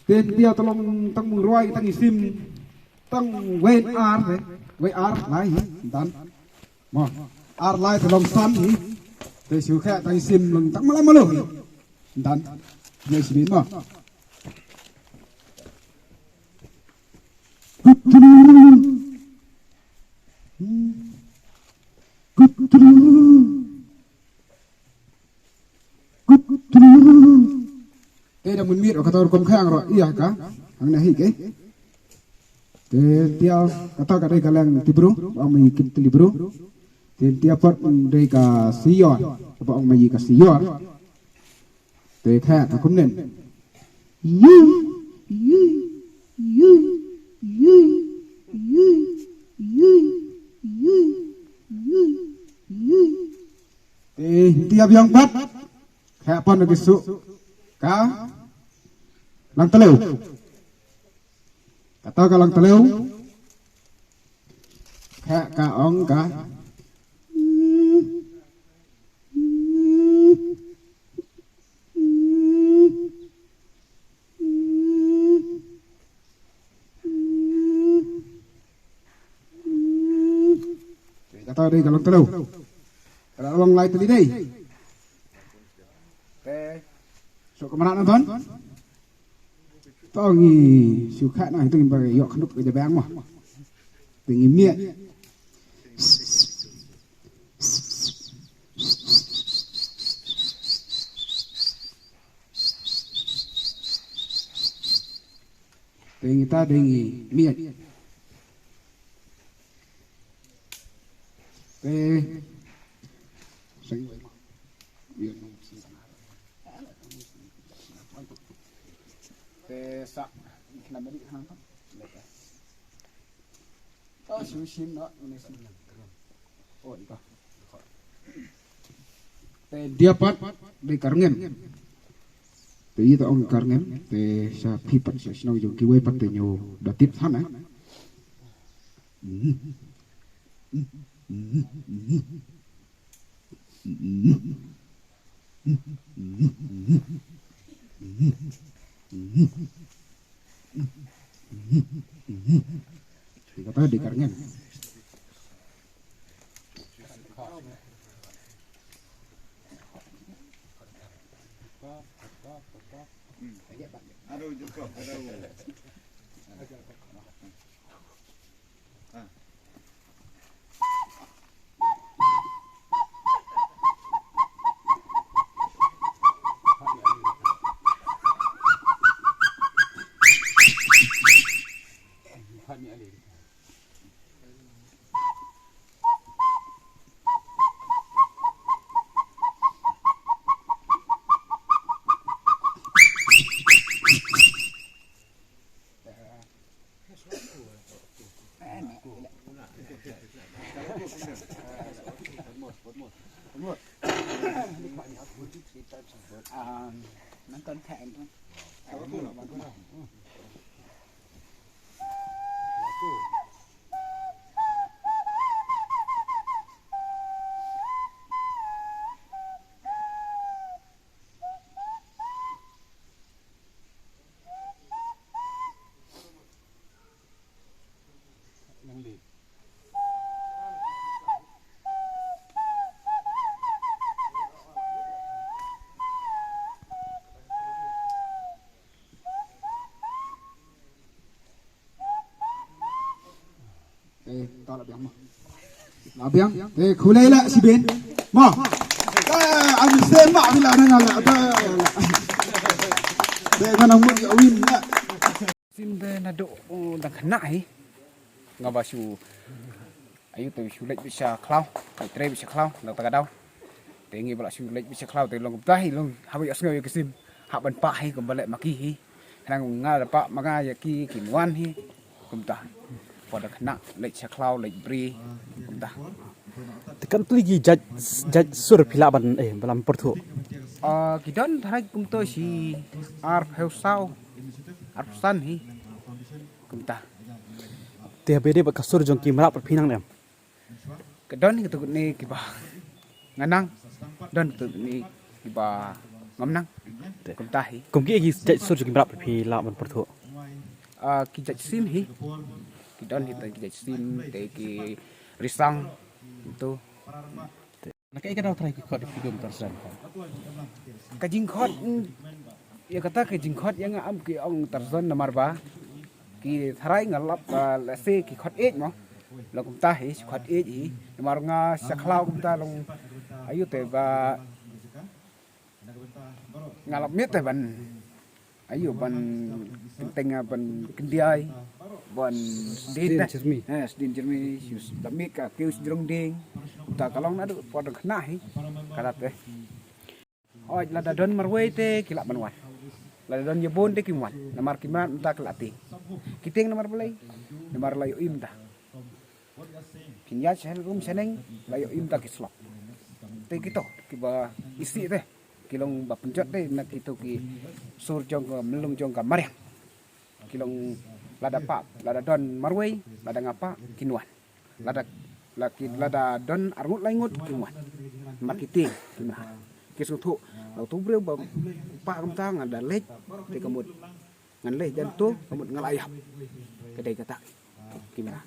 tên tiêu tolong tang mung roi tang isim tang wen ar đấy wen ar lai hi dan mo ar lai tolong san hi te siu kha tang isim lung tang malam malu hi dan ye simin mo thế là mình biết ở cái tàu công khang rồi iya cả hàng này cái thế tiêu kata cái đây cái làng tibru ông mình kịp tibru thế tiêu phật đây cả siyor ông mình cả siyor thế khác cũng nên thế tiêu yang bắt khác pun cái số cá lang teleu kata ka lang teleu ka ong ka kata đây ka lang teleu kada long lai tadi đây so kemana nonton? Tao nghi siêu khát này tôi bảo yọ khăn đục cái bang mà, tôi nghi miệng. Tôi người ta đề nghị miệng. Tôi sinh vậy mà, miệng. Sa kena balik hang tu. Oh, susim nak ni semua. Oh, itu. Dia pat di karangan. Te itu orang karangan. Te sa pipat sa sinau jo kiwe pat te nyo datip sana. Kata di karangan. Aduh cukup, aduh. Nonton thẹn thôi. Tao là biang mà, là biang, thế khu này là si bên, mà, anh xem mà đi là nên là, thế mà nông nghiệp win đó. Xin về là độ đang khẩn nại, ngao vào sù, ayu từ sù lệch bị sạc khâu, phải tre bị sạc khâu, là ta cái đâu, thế nghe bảo là sù lệch bị sạc khâu từ lòng tay luôn, hai bây giờ cái sim, hạ bần pa hay còn bần lệ mà ki, đang ngao là pa mà ngao giờ ki kìm ngoan hi, cũng ta. Pada kena lek caklau lek beri entah. Tekan tu lagi jaj sur pilaban balam pertu. Kita hari kumto si arf heusau arfsan hi kumta. Tiap bede bak kasur jongki merap perpinang nem. Kedon kita ni kiba nganang dan kita ni kiba ngamnang. kum tahi kum ki gi jaj sur gi brap phi la ban pertho ki jaj sim hi ki don hi ki jaj sim te ki risang itu nak kai kadau trai ki khot fi gum tar san ka jingkhot ya kata ka jingkhot yang am ki ong tarzon namar ba ki tharai ngalap la se ki khot ej mo lo kum tahi khot ej hi namar nga saklau kum ta long ayu te ba ngalap miet te ban ayo ban penting ban kendiai ban Sedin sedin jermi. sedin jermi sus damit ka kius jrong ding ta kalong na do pod khna hi kalat te oj la da don marwei te kilak banwan la da don yebon te kimwan namar kiman ta kelati kiting namar belai namar layo im ta kinya sen rum seneng layo im ta kislok te kito kiba isi te kilong ba penjot te nak itu ki sur jong ka melung jong ka mariang kilong lada pa lada don marwei lada ngapa kinwan lada don arngut laingut kinwan marketing kinwan kisu thu lo tu breu ba pa kam ta ngada lej te kamut ngan lej dan tu kamut ngalayap kedai kata kimana